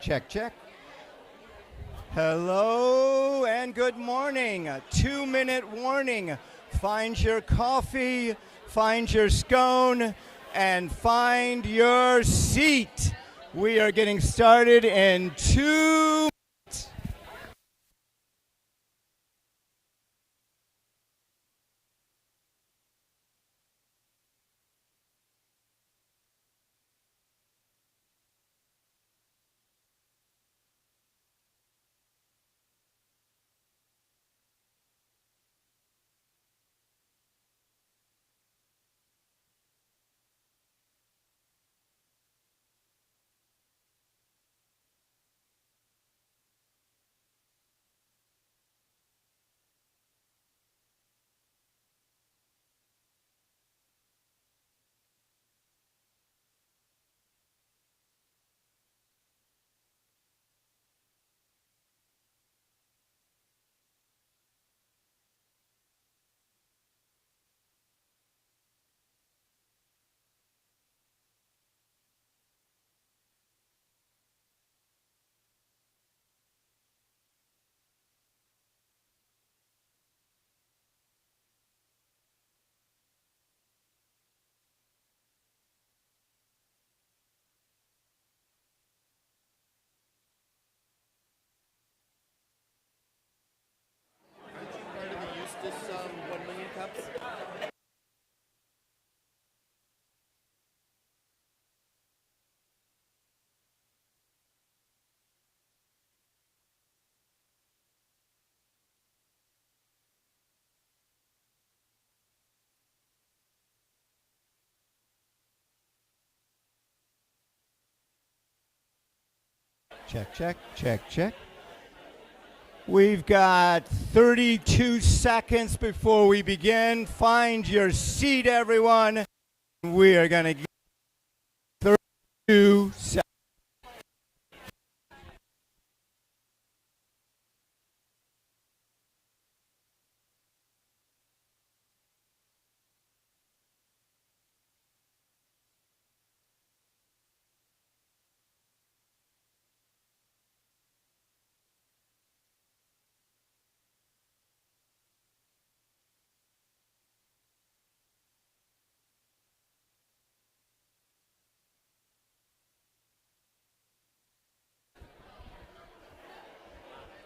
Check, check. Hello and good morning. A 2-minute warning. Find your coffee, find your scone, and find your seat. We are getting started in 2 minutes. Part of the Eustis 1 Million Cups. Check, check, check, check. We've got 32 seconds before we begin. Find your seat, everyone. We are going to get 32 seconds.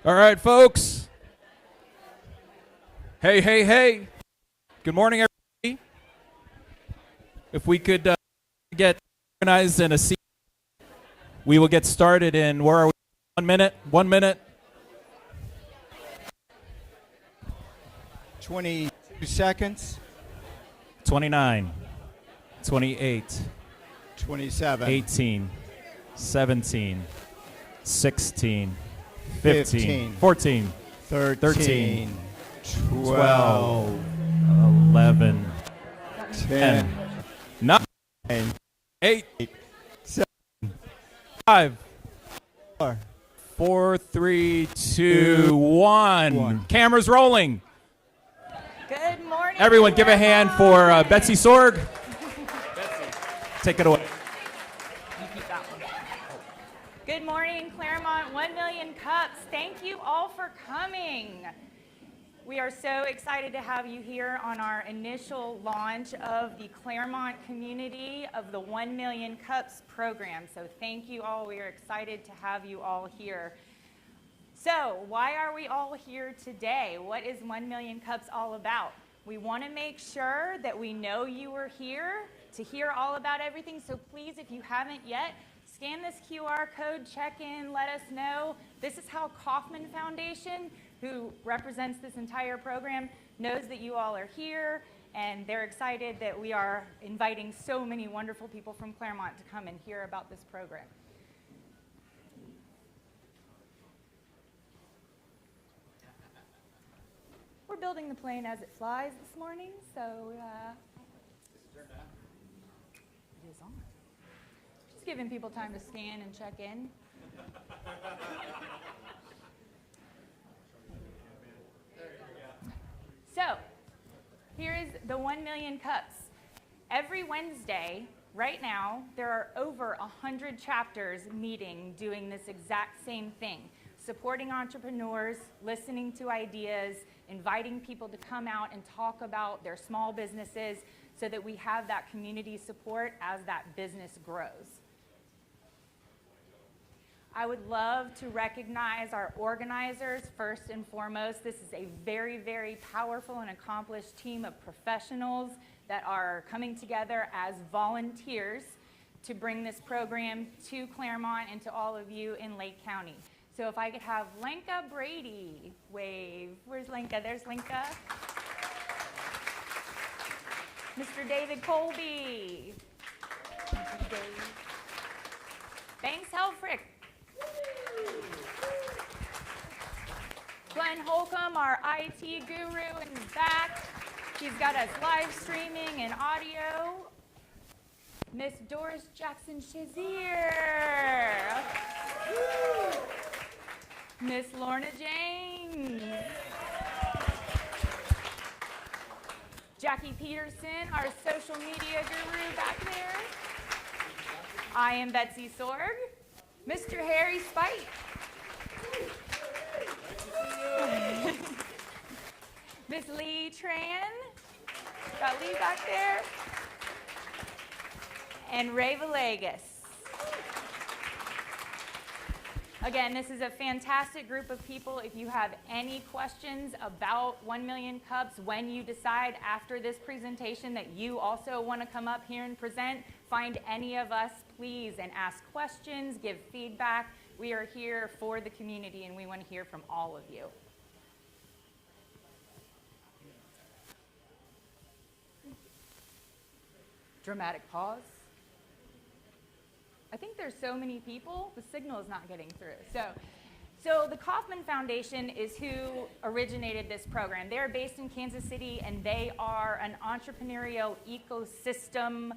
All right, folks. Hey, hey, hey. Good morning, everybody. If we could get organized in a seat, we will get started in, where are we? 1 minute? 1 minute? 22 seconds. 29, 28, 27. 18, 17, 16, 15, 15, 14, 13, 12, 11, 10, 9, 8, 7, 5, 4, 4, 3, 2, 1. Cameras rolling. Good morning. Everyone give a hand for Betsy Sorg. Betsy, take it away. Good morning, Clermont 1 Million Cups. Thank you all for coming. We are so excited to have you here on our initial launch of the Clermont community of the 1 Million Cups program. So thank you all. We are excited to have you all here. So why are we all here today? What is 1 Million Cups all about? We want to make sure that we know you are here to hear all about everything. So please, if you haven't yet, scan this QR code, check in, let us know. This is how Kauffman Foundation, who represents this entire program, knows that you all are here, and they're excited that we are inviting so many wonderful people from Clermont to come and hear about this program. We're building the plane as it flies this morning, so it is on. Just giving people time to scan and check in. So, here is the 1 Million Cups. Every Wednesday, right now, there are over 100 chapters meeting, doing this exact same thing, supporting entrepreneurs, listening to ideas, inviting people to come out and talk about their small businesses so that we have that community support as that business grows. I would love to recognize our organizers first and foremost. This is a very, very powerful and accomplished team of professionals that are coming together as volunteers to bring this program to Clermont and to all of you in Lake County. So if I could have Lenka Brady wave. Where's Lenka? There's Lenka. Mr. David Colby. Banks Helfrich. Glenn Holcomb, our IT guru, in the back. He's got us live streaming and audio. Miss Doris Jackson Shazier. Miss Lorna James. Jackie Peterson, our social media guru back there. I am Betsy Sorg. Mr. Harry Spite. Miss Lee Tran. Got Lee back there. And Ray Villegas. Again, this is a fantastic group of people. If you have any questions about 1 Million Cups, when you decide after this presentation that you also want to come up here and present, find any of us, please, and ask questions, give feedback. We are here for the community, and we want to hear from all of you. Dramatic pause. I think there's so many people, the signal is not getting through. So the Kauffman Foundation is who originated this program. They're based in Kansas City, and they are an entrepreneurial ecosystem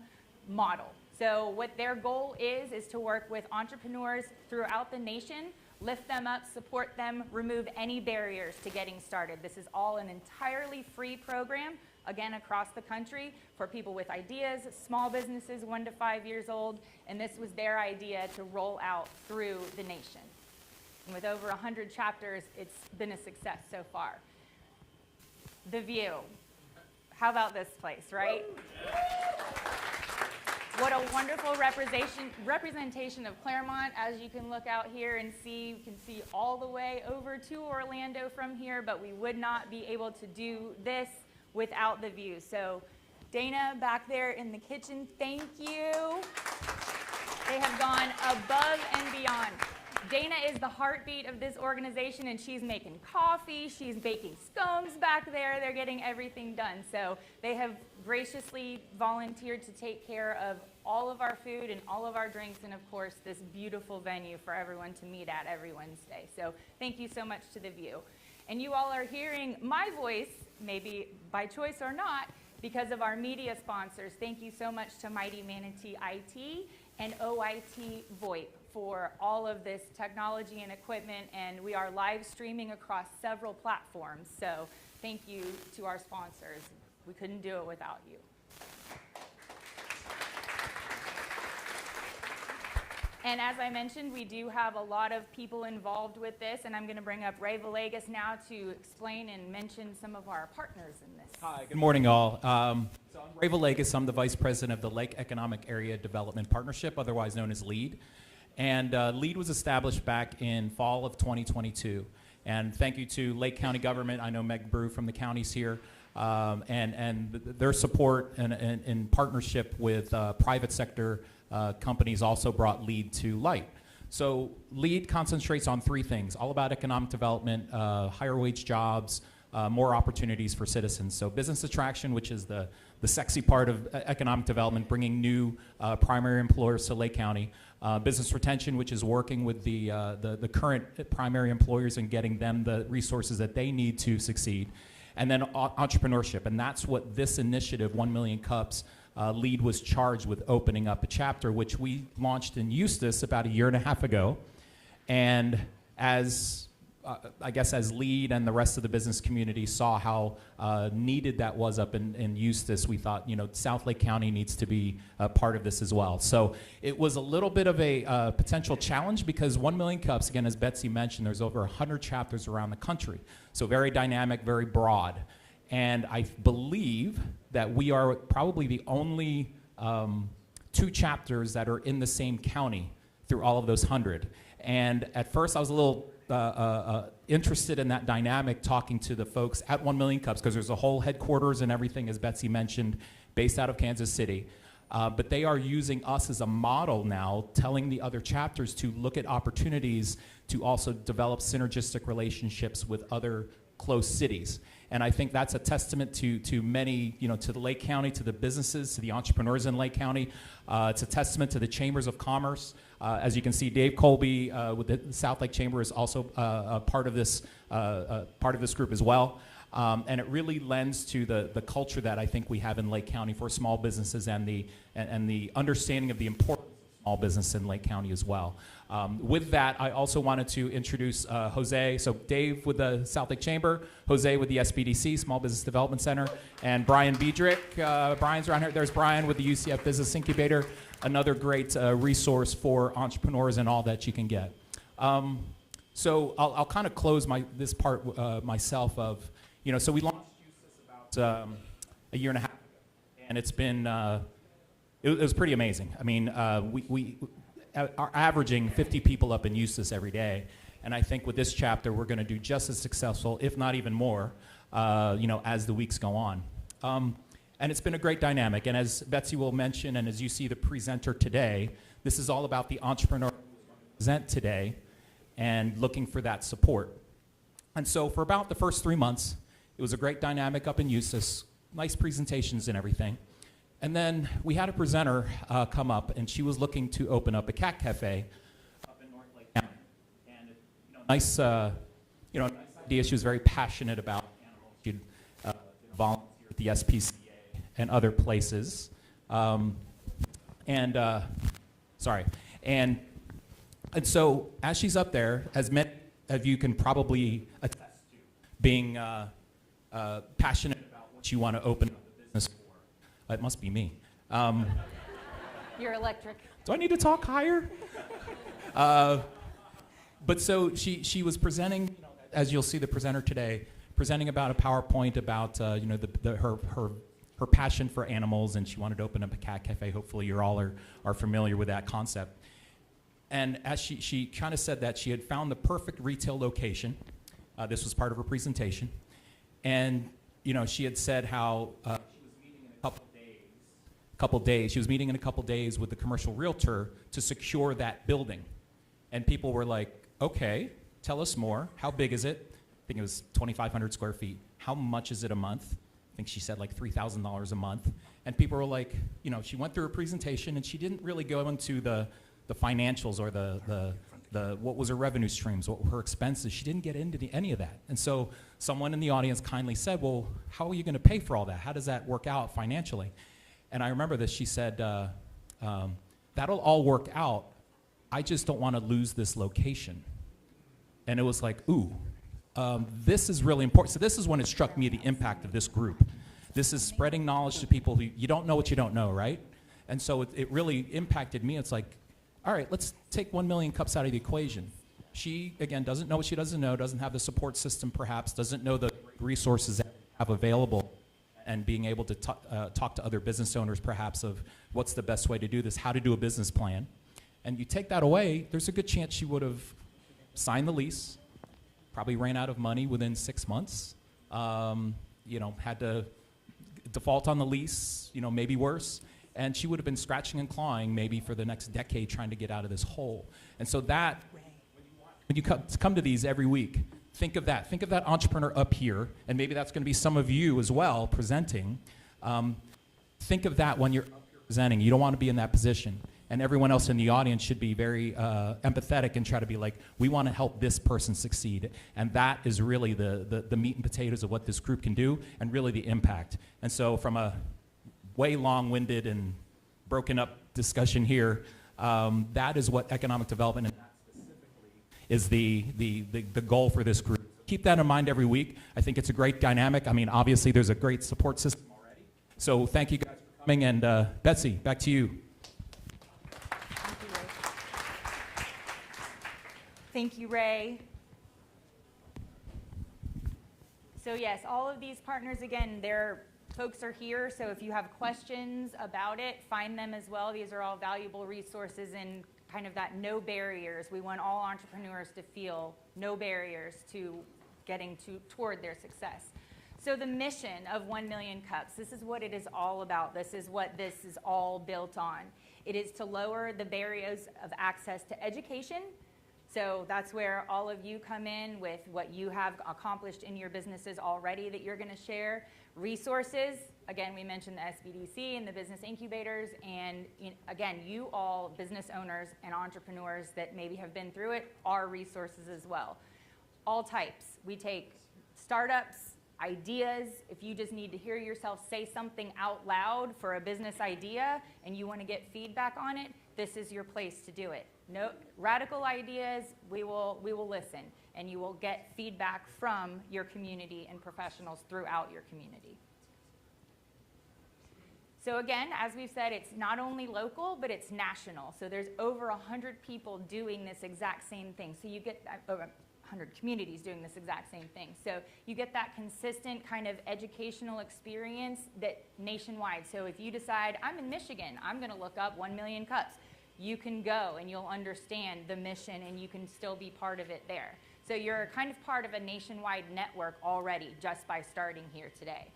model. So what their goal is to work with entrepreneurs throughout the nation, lift them up, support them, remove any barriers to getting started. This is all an entirely free program, again, across the country for people with ideas, small businesses 1 to 5 years old, and this was their idea to roll out through the nation. And with over 100 chapters, it's been a success so far. The view. How about this place, right? What a wonderful representation of Clermont. As you can look out here and see, you can see all the way over to Orlando from here, but we would not be able to do this without the view. So Dana back there in the kitchen, thank you. They have gone above and beyond. Dana is the heartbeat of this organization, and she's making coffee, she's baking scones back there, they're getting everything done. So they have graciously volunteered to take care of all of our food and all of our drinks, and of course this beautiful venue for everyone to meet at every Wednesday. So thank you so much to the View. And you all are hearing my voice, maybe by choice or not, because of our media sponsors. Thank you so much to Mighty Manatee IT and OIT VoIP for all of this technology and equipment, and we are live streaming across several platforms. So thank you to our sponsors. We couldn't do it without you. And as I mentioned, we do have a lot of people involved with this, and I'm going to bring up Ray Villegas now to explain and mention some of our partners in this. Hi, good morning, all. So I'm Ray Villegas. I'm the Vice President of the Lake Economic Area Development Partnership, otherwise known as LEAD. And LEAD was established back in fall of 2022. And thank you to Lake County government. I know Meg Brew from the county's here. And their support and in partnership with private sector companies also brought LEAD to light. So LEAD concentrates on three things, all about economic development, higher wage jobs, more opportunities for citizens. So business attraction, which is the sexy part of economic development, bringing new primary employers to Lake County. Business retention, which is working with the current primary employers and getting them the resources that they need to succeed. And then entrepreneurship, and that's what this initiative, 1 Million Cups, LEAD was charged with opening up a chapter, which we launched in Eustis about 1.5 years ago. And as I guess as lead and the rest of the business community saw how needed that was up in Eustis, we thought, South Lake County needs to be a part of this as well. So it was a little bit of a potential challenge because 1 Million Cups, again, as Betsy mentioned, there's over 100 chapters around the country. So very dynamic, very broad. And I believe that we are probably the only 2 chapters that are in the same county through all of those 100. And at first I was a little interested in that dynamic, talking to the folks at 1 Million Cups, because there's a whole headquarters and everything, as Betsy mentioned, based out of Kansas City. But they are using us as a model now, telling the other chapters to look at opportunities to also develop synergistic relationships with other close cities. And I think that's a testament to many, to the Lake County, to the businesses, to the entrepreneurs in Lake County. It's a testament to the chambers of commerce. As you can see, Dave Colby with the South Lake Chamber is also a part of this group as well. And it really lends to the culture that I think we have in Lake County for small businesses and the understanding of the importance of small business in Lake County as well. With that, I also wanted to introduce Jose. So Dave with the South Lake Chamber, Jose with the SBDC, Small Business Development Center, and Brian Biedrick. Brian's around here. There's Brian with the UCF Business Incubator, another great resource for entrepreneurs and all that you can get. So I'll kind of close this part myself of, so we launched Eustis about a year and a half ago, and it's been, it was pretty amazing. I mean, we are averaging 50 people up in Eustis every day, and I think with this chapter we're going to do just as successful, if not even more, as the weeks go on. And it's been a great dynamic, and as Betsy will mention, and as you see the presenter today, this is all about the entrepreneur who present today and looking for that support. And so for about the first 3 months, it was a great dynamic up in Eustis, nice presentations and everything. And then we had a presenter come up, and she was looking to open up a cat cafe up in North Lake County. And nice idea. She was very passionate about animals. She'd volunteer at the SPCA and other places. And so as she's up there, as many of you can probably attest to, being passionate about what you want to open up a business for. It must be me. You're electric. Do I need to talk higher? But so she was presenting, as you'll see the presenter today, presenting about a PowerPoint about her passion for animals, and she wanted to open up a cat cafe. Hopefully you all are familiar with that concept. And as she kind of said that she had found the perfect retail location. This was part of her presentation. And she had said how she was meeting in a couple days with the commercial realtor to secure that building. And people were like, okay, tell us more. How big is it? I think it was 2,500 square feet. How much is it a month? I think she said like $3,000 a month. And people were like, she went through her presentation and she didn't really go into the financials or the what was her revenue streams, what were her expenses. She didn't get into any of that. And so someone in the audience kindly said, well, how are you going to pay for all that? How does that work out financially? And I remember this. She said, that'll all work out. I just don't want to lose this location. And it was like, ooh, this is really important. So this is when it struck me the impact of this group. This is spreading knowledge to people who you don't know what you don't know, right? And so it really impacted me. It's like, all right, let's take 1 Million Cups out of the equation. She, again, doesn't know what she doesn't know, doesn't have the support system perhaps, doesn't know the resources that we have available, and being able to talk to other business owners perhaps of what's the best way to do this, how to do a business plan. And you take that away, there's a good chance she would have signed the lease, probably ran out of money within 6 months, had to default on the lease, maybe worse. And she would have been scratching and clawing maybe for the next decade trying to get out of this hole. And so that, when you come to these every week, think of that. Think of that entrepreneur up here, and maybe that's going to be some of you as well presenting. Think of that when you're up here presenting. You don't want to be in that position. And everyone else in the audience should be very empathetic and try to be like, we want to help this person succeed. And that is really the meat and potatoes of what this group can do, and really the impact. And so from a way long-winded and broken up discussion here, that is what economic development and that specifically is the goal for this group. Keep that in mind every week. I think it's a great dynamic. I mean, obviously, there's a great support system already. So thank you guys for coming. And Betsy, back to you. Thank you, Ray. So yes, all of these partners, again, their folks are here, so if you have questions about it, find them as well. These are all valuable resources and kind of that no barriers. We want all entrepreneurs to feel no barriers to getting toward their success. So the mission of 1 Million Cups, this is what it is all about. This is what this is all built on. It is to lower the barriers of access to education. So that's where all of you come in with what you have accomplished in your businesses already that you're going to share. Resources, again, we mentioned the SBDC and the business incubators, and again, you all business owners and entrepreneurs that maybe have been through it are resources as well. All types. We take startups, ideas. If you just need to hear yourself say something out loud for a business idea and you want to get feedback on it, this is your place to do it. No radical ideas, we will listen, and you will get feedback from your community and professionals throughout your community. So again, as we've said, it's not only local, but it's national. So there's over 100 people doing this exact same thing. So you get over 100 communities doing this exact same thing. So you get that consistent kind of educational experience that nationwide. So if you decide, I'm in Michigan, I'm going to look up 1 Million Cups. You can go and you'll understand the mission and you can still be part of it there. So you're kind of part of a nationwide network already just by starting here today.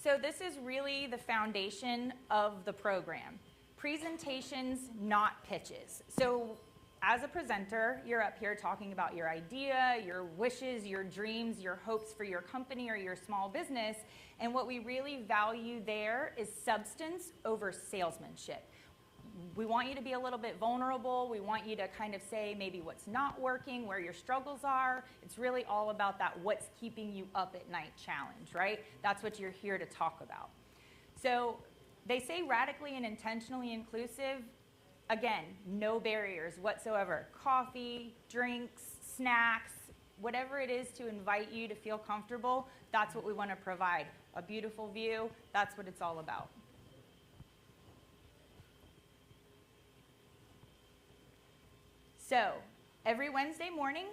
So this is really the foundation of the program. Presentations, not pitches. So as a presenter, you're up here talking about your idea, your wishes, your dreams, your hopes for your company or your small business. And what we really value there is substance over salesmanship. We want you to be a little bit vulnerable. We want you to kind of say maybe what's not working, where your struggles are. It's really all about that what's keeping you up at night challenge, right? That's what you're here to talk about. So they say radically and intentionally inclusive. Again, no barriers whatsoever. Coffee, drinks, snacks, whatever it is to invite you to feel comfortable, that's what we want to provide. A beautiful view, that's what it's all about. So, every Wednesday morning,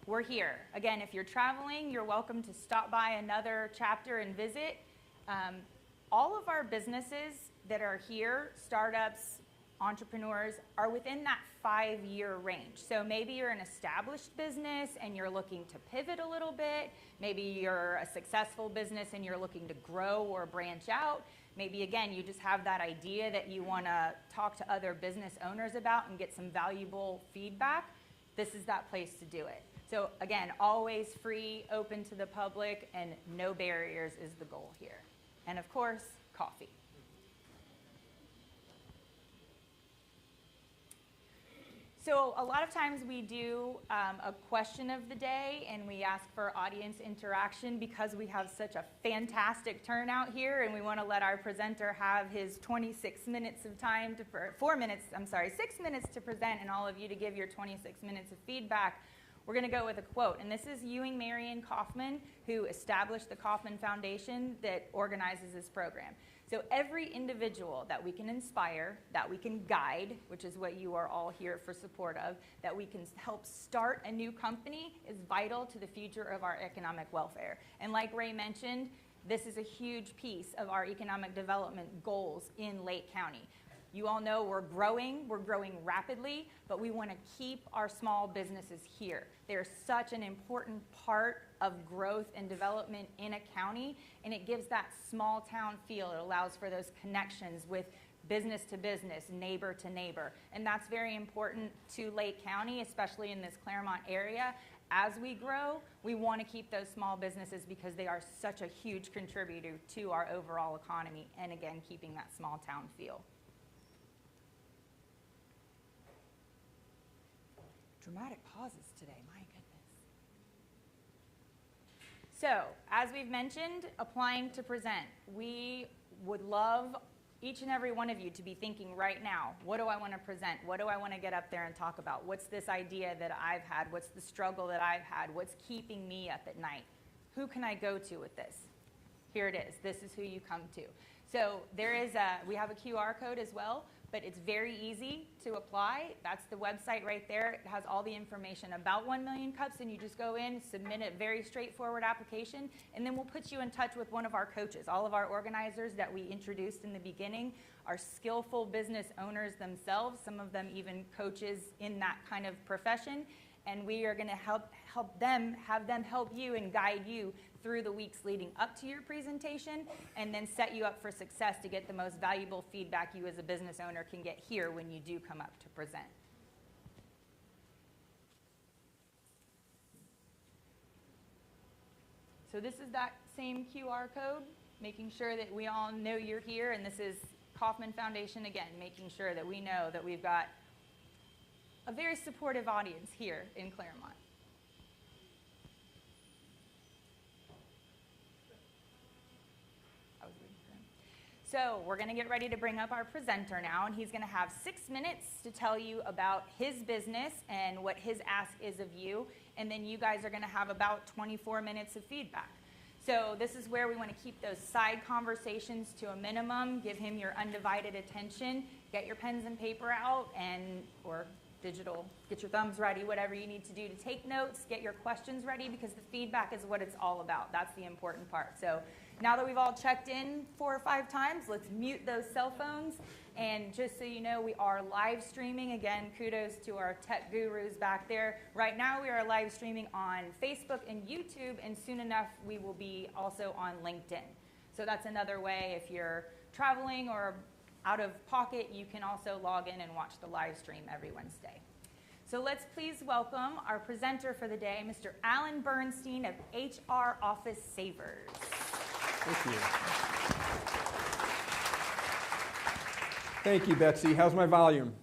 we're here. Again, if you're traveling, you're welcome to stop by another chapter and visit. All of our businesses that are here, startups, entrepreneurs, are within that 5-year range. So maybe you're an established business and you're looking to pivot a little bit. Maybe you're a successful business and you're looking to grow or branch out. Maybe, again, you just have that idea that you want to talk to other business owners about and get some valuable feedback. This is that place to do it. So again, always free, open to the public, and no barriers is the goal here. And of course, coffee. So a lot of times we do a question of the day, and we ask for audience interaction because we have such a fantastic turnout here, and we want to let our presenter have his 26 minutes of time to, 6 minutes to present, and all of you to give your 26 minutes of feedback. We're going to go with a quote, and this is Ewing Marion Kauffman, who established the Kauffman Foundation that organizes this program. So every individual that we can inspire, that we can guide, which is what you are all here for support of, that we can help start a new company is vital to the future of our economic welfare. And like Ray mentioned, this is a huge piece of our economic development goals in Lake County. You all know we're growing rapidly, but we want to keep our small businesses here. They're such an important part of growth and development in a county, and it gives that small town feel. It allows for those connections with business to business, neighbor to neighbor, and that's very important to Lake County, especially in this Clermont area. As we grow, we want to keep those small businesses because they are such a huge contributor to our overall economy, and again, keeping that small town feel. Dramatic pauses today, my goodness. So, as we've mentioned, applying to present. We would love each and every one of you to be thinking right now, what do I want to present? What do I want to get up there and talk about? What's this idea that I've had? What's the struggle that I've had? What's keeping me up at night? Who can I go to with this? Here it is. This is who you come to. So we have a QR code as well, but it's very easy to apply. That's the website right there. It has all the information about 1 Million Cups, and you just go in, submit a very straightforward application, and then we'll put you in touch with one of our coaches. All of our organizers that we introduced in the beginning are skillful business owners themselves, some of them even coaches in that kind of profession, and we are going to have them help you and guide you through the weeks leading up to your presentation, and then set you up for success to get the most valuable feedback you as a business owner can get here when you do come up to present. So this is that same QR code, making sure that we all know you're here, and this is Kauffman Foundation again, making sure that we know that we've got a very supportive audience here in Clermont. So we're going to get ready to bring up our presenter now, and he's going to have 6 minutes to tell you about his business and what his ask is of you, and then you guys are going to have about 24 minutes of feedback. So this is where we want to keep those side conversations to a minimum, give him your undivided attention, get your pens and paper out, or digital, get your thumbs ready, whatever you need to do to take notes, get your questions ready, because the feedback is what it's all about. That's the important part. So now that we've all checked in 4 or 5 times, let's mute those cell phones. And just so you know, we are live streaming. Again, kudos to our tech gurus back there. Right now we are live streaming on Facebook and YouTube, and soon enough we will be also on LinkedIn. So that's another way, if you're traveling or out of pocket, you can also log in and watch the live stream every Wednesday. So let's please welcome our presenter for the day, Mr. Alan Bernstein of HR Office Savers. Thank you. Thank you, Betsy. How's my volume?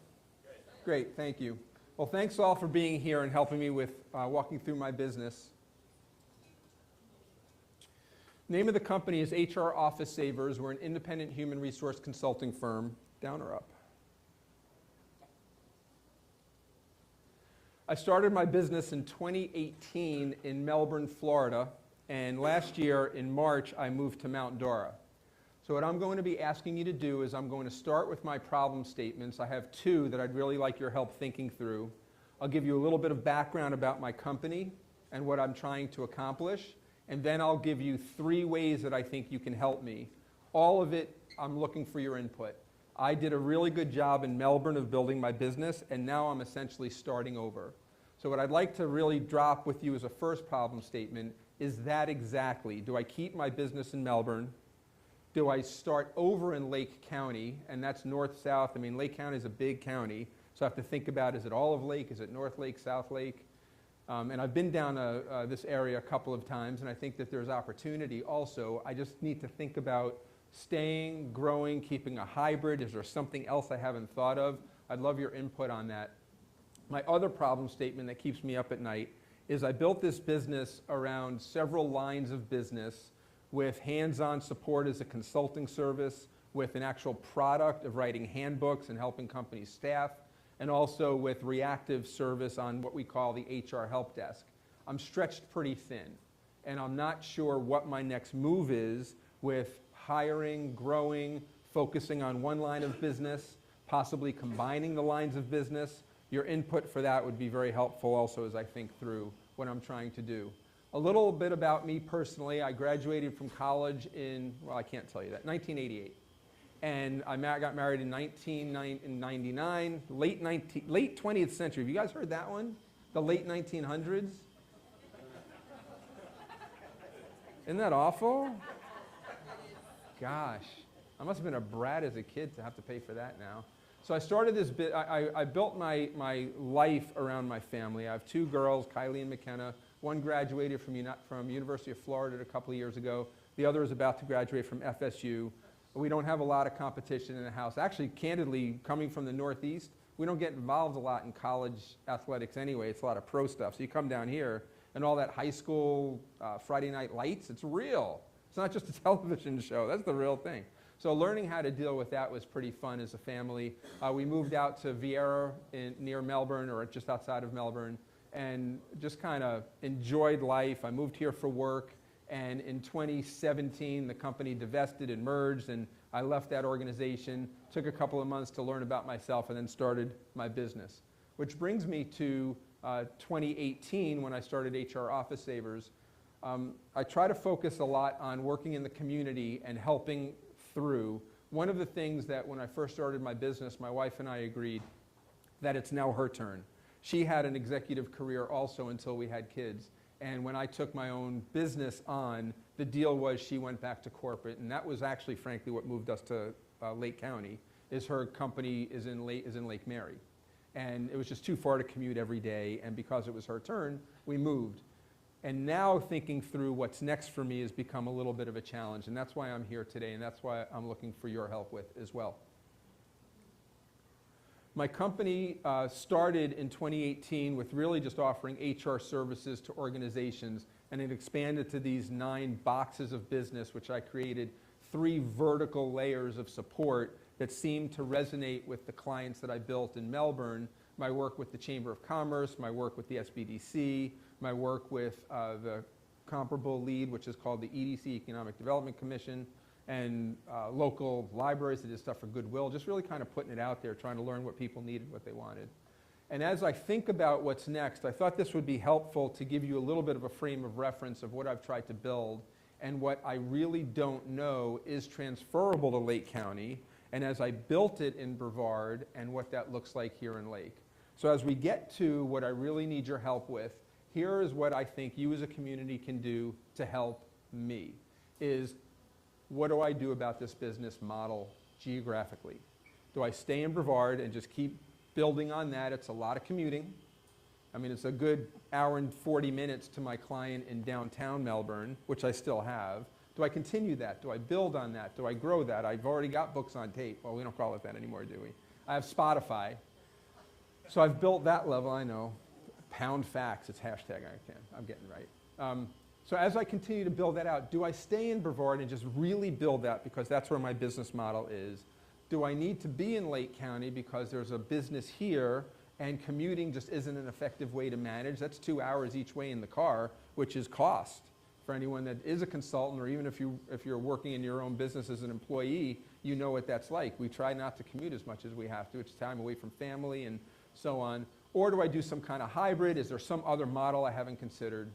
Great, thank you. Well, thanks all for being here and helping me with walking through my business. Name of the company is HR Office Savers. We're an independent human resource consulting firm. Down or up? I started my business in 2018 in Melbourne, Florida, and last year in March I moved to Mount Dora. So what I'm going to be asking you to do is I'm going to start with my problem statements. I have 2 that I'd really like your help thinking through. I'll give you a little bit of background about my company and what I'm trying to accomplish. And then I'll give you 3 ways that I think you can help me. All of it, I'm looking for your input. I did a really good job in Melbourne of building my business, and now I'm essentially starting over. So what I'd like to really drop with you as a first problem statement is that exactly. Do I keep my business in Melbourne? Do I start over in Lake County? And that's north-south. I mean, Lake County is a big county, so I have to think about, is it Olive Lake? Is it North Lake, South Lake? And I've been down this area a couple of times, and I think that there's opportunity also. I just need to think about staying, growing, keeping a hybrid. Is there something else I haven't thought of? I'd love your input on that. My other problem statement that keeps me up at night is I built this business around several lines of business with hands-on support as a consulting service, with an actual product of writing handbooks and helping companies staff, and also with reactive service on what we call the HR help desk. I'm stretched pretty thin, and I'm not sure what my next move is with hiring, growing, focusing on one line of business, possibly combining the lines of business. Your input for that would be very helpful also as I think through what I'm trying to do. A little bit about me personally. I graduated from college in, well, I can't tell you that, 1988. And I got married in 1999, late 20th century. Have you guys heard that one? The late 1900s? Isn't that awful? Gosh, I must have been a brat as a kid to have to pay for that now. So I started this bit, I built my life around my family. I have 2 girls, Kylie and McKenna. One graduated from University of Florida a couple of years ago. The other is about to graduate from FSU. We don't have a lot of competition in the house. Actually, candidly, coming from the Northeast, we don't get involved a lot in college athletics anyway. It's a lot of pro stuff. So you come down here, and all that high school Friday night lights, it's real. It's not just a television show. That's the real thing. So learning how to deal with that was pretty fun as a family. We moved out to Vieira near Melbourne, or just outside of Melbourne, and just kind of enjoyed life. I moved here for work, and in 2017, the company divested and merged, and I left that organization, took a couple of months to learn about myself, and then started my business. Which brings me to 2018, when I started HR Office Savers. I try to focus a lot on working in the community and helping through. One of the things that when I first started my business, my wife and I agreed that it's now her turn. She had an executive career also until we had kids. And when I took my own business on, the deal was she went back to corporate. And that was actually, frankly, what moved us to Lake County, is her company is in Lake Mary. And it was just too far to commute every day. And because it was her turn, we moved. And now thinking through what's next for me has become a little bit of a challenge. And that's why I'm here today. And that's why I'm looking for your help with as well. My company started in 2018 with really just offering HR services to organizations, and it expanded to these 9 boxes of business, which I created 3 vertical layers of support that seemed to resonate with the clients that I built in Melbourne. My work with the Chamber of Commerce, my work with the SBDC, my work with the comparable lead, which is called the EDC, Economic Development Commission, and local libraries that did stuff for Goodwill, just really kind of putting it out there, trying to learn what people needed, what they wanted. And as I think about what's next, I thought this would be helpful to give you a little bit of a frame of reference of what I've tried to build and what I really don't know is transferable to Lake County, and as I built it in Brevard and what that looks like here in Lake. So as we get to what I really need your help with, here is what I think you as a community can do to help me, is what do I do about this business model geographically? Do I stay in Brevard and just keep building on that? It's a lot of commuting. I mean, it's a good hour and 40 minutes to my client in downtown Melbourne, which I still have. Do I continue that? Do I build on that? Do I grow that? I've already got books on tape. Well, we don't call it that anymore, do we? I have Spotify. So I've built that level, I know. Pound facts, it's hashtag I'm getting right. So as I continue to build that out, do I stay in Brevard and just really build that because that's where my business model is? Do I need to be in Lake County because there's a business here and commuting just isn't an effective way to manage? That's 2 hours each way in the car, which is cost. For anyone that is a consultant, or even if you're working in your own business as an employee, you know what that's like. We try not to commute as much as we have to. It's time away from family and so on. Or do I do some kind of hybrid? Is there some other model I haven't considered?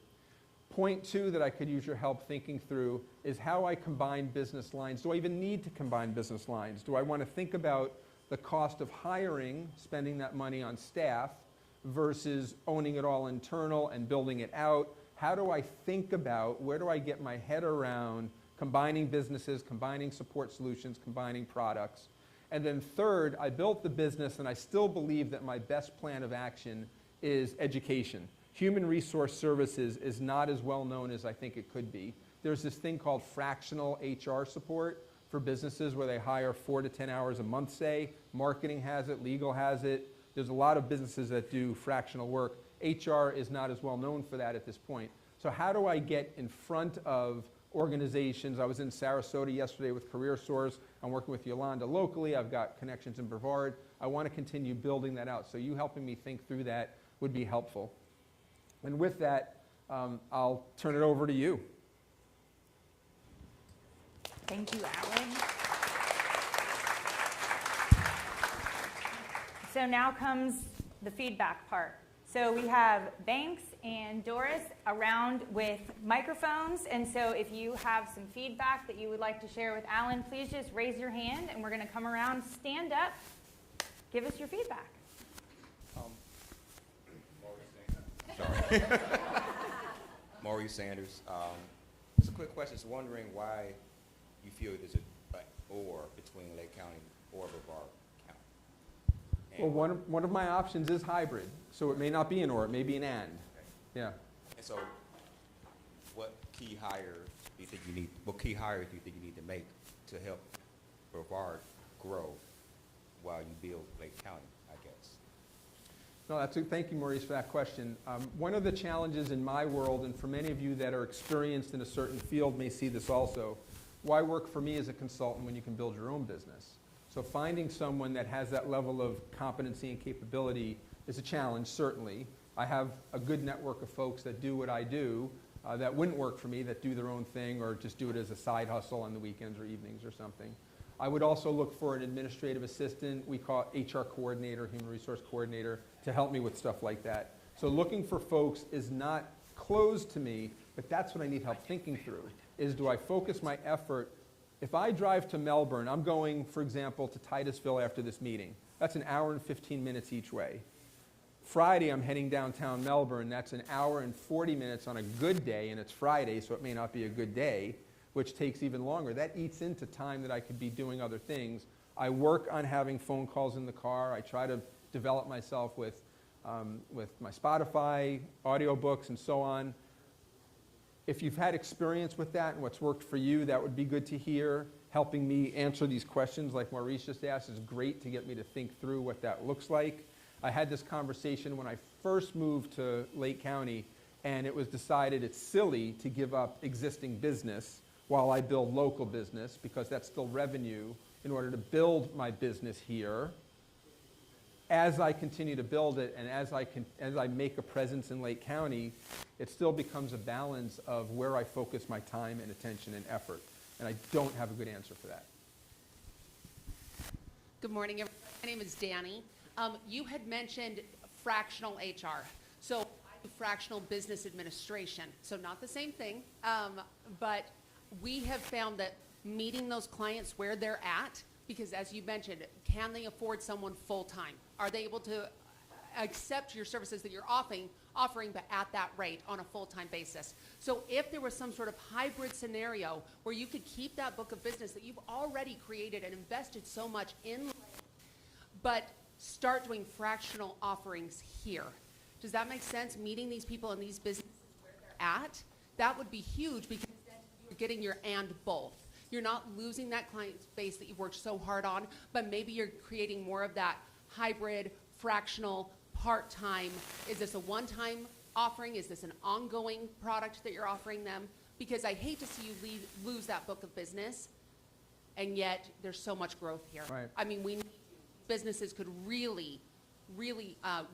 Point 2 that I could use your help thinking through is how I combine business lines. Do I even need to combine business lines? Do I want to think about the cost of hiring, spending that money on staff, versus owning it all internal and building it out? How do I think about, where do I get my head around combining businesses, combining support solutions, combining products? And then third, I built the business and I still believe that my best plan of action is education. Human resource services is not as well known as I think it could be. There's this thing called fractional HR support for businesses where they hire 4 to 10 hours a month, say. Marketing has it, legal has it. There's a lot of businesses that do fractional work. HR is not as well known for that at this point. So how do I get in front of organizations? I was in Sarasota yesterday with CareerSource. I'm working with Yolanda locally. I've got connections in Brevard. I want to continue building that out. So you helping me think through that would be helpful. And with that, I'll turn it over to you. Thank you, Alan. So now comes the feedback part. So we have Banks and Doris around with microphones, and so if you have some feedback that you would like to share with Alan, please just raise your hand, and we're going to come around, stand up, give us your feedback. Sorry. Maurice Sanders. Just a quick question. Just wondering why you feel there's an or between Lake County or Brevard County. Well, one of my options is hybrid. So it may not be an or, it may be an and. Okay. Yeah. And so what key hires do you think you need, what key hires do you think you need to make to help Brevard grow while you build Lake County, I guess? No, thank you, Maurice, for that question. One of the challenges in my world, and for many of you that are experienced in a certain field may see this also, why work for me as a consultant when you can build your own business? So finding someone that has that level of competency and capability is a challenge, certainly. I have a good network of folks that do what I do that wouldn't work for me, that do their own thing or just do it as a side hustle on the weekends or evenings or something. I would also look for an administrative assistant, we call it HR coordinator, human resource coordinator, to help me with stuff like that. So looking for folks is not closed to me, but that's what I need help thinking through, is do I focus my effort? If I drive to Melbourne, I'm going, for example, to Titusville after this meeting. That's an hour and 15 minutes each way. Friday, I'm heading downtown Melbourne. That's an hour and 40 minutes on a good day, and it's Friday, so it may not be a good day, which takes even longer. That eats into time that I could be doing other things. I work on having phone calls in the car. I try to develop myself with my Spotify, audiobooks, and so on. If you've had experience with that and what's worked for you, that would be good to hear. Helping me answer these questions like Maurice just asked is great to get me to think through what that looks like. I had this conversation when I first moved to Lake County, and it was decided it's silly to give up existing business while I build local business, because that's still revenue, in order to build my business here. As I continue to build it and as I make a presence in Lake County, it still becomes a balance of where I focus my time and attention and effort. And I don't have a good answer for that. Good morning, everyone. My name is Danny. You had mentioned fractional HR. So I do fractional business administration. So not the same thing, but we have found that meeting those clients where they're at, because as you mentioned, can they afford someone full-time? Are they able to accept your services that you're offering, but at that rate on a full-time basis? So if there was some sort of hybrid scenario where you could keep that book of business that you've already created and invested so much in, but start doing fractional offerings here. Does that make sense? Meeting these people in these businesses where they're at, that would be huge, because then you're getting your and both. You're not losing that client base that you've worked so hard on, but maybe you're creating more of that hybrid, fractional, part-time. Is this a one-time offering? Is this an ongoing product that you're offering them? Because I hate to see you lose that book of business, and yet there's so much growth here. Right. I mean, businesses could really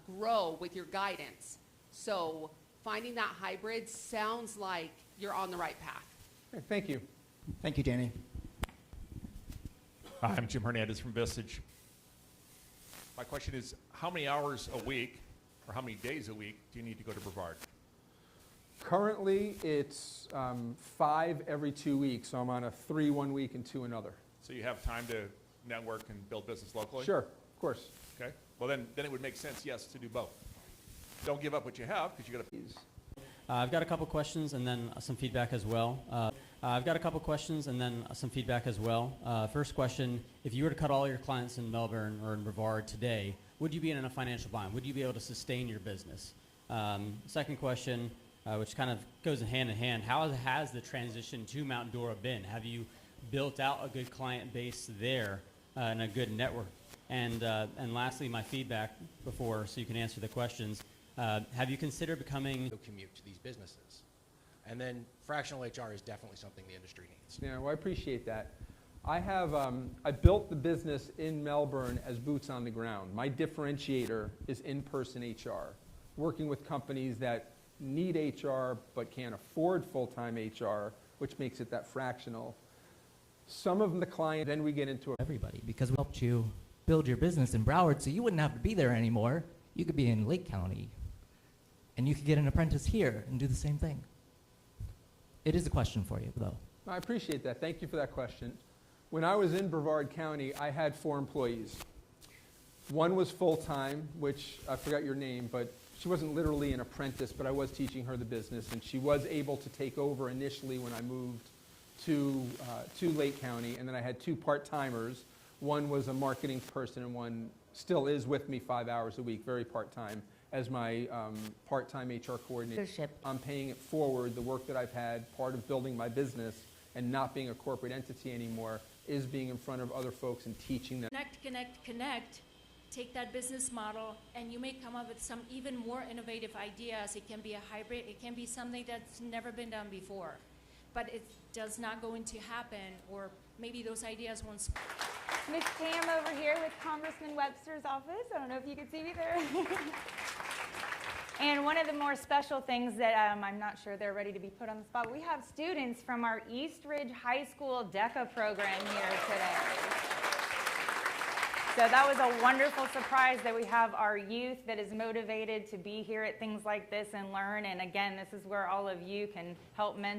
grow with your guidance. So finding that hybrid sounds like you're on the right path. Okay, thank you. Thank you, Danny. Hi, I'm Jim Hernandez from Vistage. My question is, how many hours a week or how many days a week do you need to go to Brevard? Currently, it's 5 every 2 weeks, so I'm on a 3 1 week and 2 another. So you have time to network and build business locally? Sure, of course. Okay. Well, then it would make sense, yes, to do both. Don't give up what you have, because you got to. I've got a couple questions and then some feedback as well. First question, if you were to cut all your clients in Melbourne or in Brevard today, would you be in a financial bind? Would you be able to sustain your business? Second question, which kind of goes hand in hand, how has the transition to Mount Dora been? Have you built out a good client base there and a good network? And lastly, my feedback before, so you can answer the questions, have you considered becoming Commute to these businesses. And then fractional HR is definitely something the industry needs. Yeah, well, I appreciate that. I built the business in Melbourne as boots on the ground. My differentiator is in-person HR, working with companies that need HR but can't afford full-time HR, which makes it that fractional. Some of the clients, then we get into everybody, because we helped you build your business in Broward, so you wouldn't have to be there anymore. You could be in Lake County, and you could get an apprentice here and do the same thing. It is a question for you, though. I appreciate that. Thank you for that question. When I was in Brevard County, I had 4 employees. One was full-time, which I forgot your name, but she wasn't literally an apprentice, but I was teaching her the business, and she was able to take over initially when I moved to Lake County, and then I had 2 part-timers. One was a marketing person, and one still is with me 5 hours a week, very part-time, as my part-time HR coordinator. I'm paying it forward. The work that I've had, part of building my business and not being a corporate entity anymore, is being in front of other folks and teaching them. Connect. Take that business model, and you may come up with some even more innovative ideas. It can be a hybrid. It can be something that's never been done before. but it does not going to happen, or maybe those ideas won't spread. Miss Pam over here with Congressman Webster's office. I don't know if you can see me there. And one of the more special things that I'm not sure they're ready to be put on the spot, we have students from our East Ridge High School DECA program here today. So that was a wonderful surprise that we have our youth that is motivated to be here at things like this and learn. And again, this is where all of you can help mentor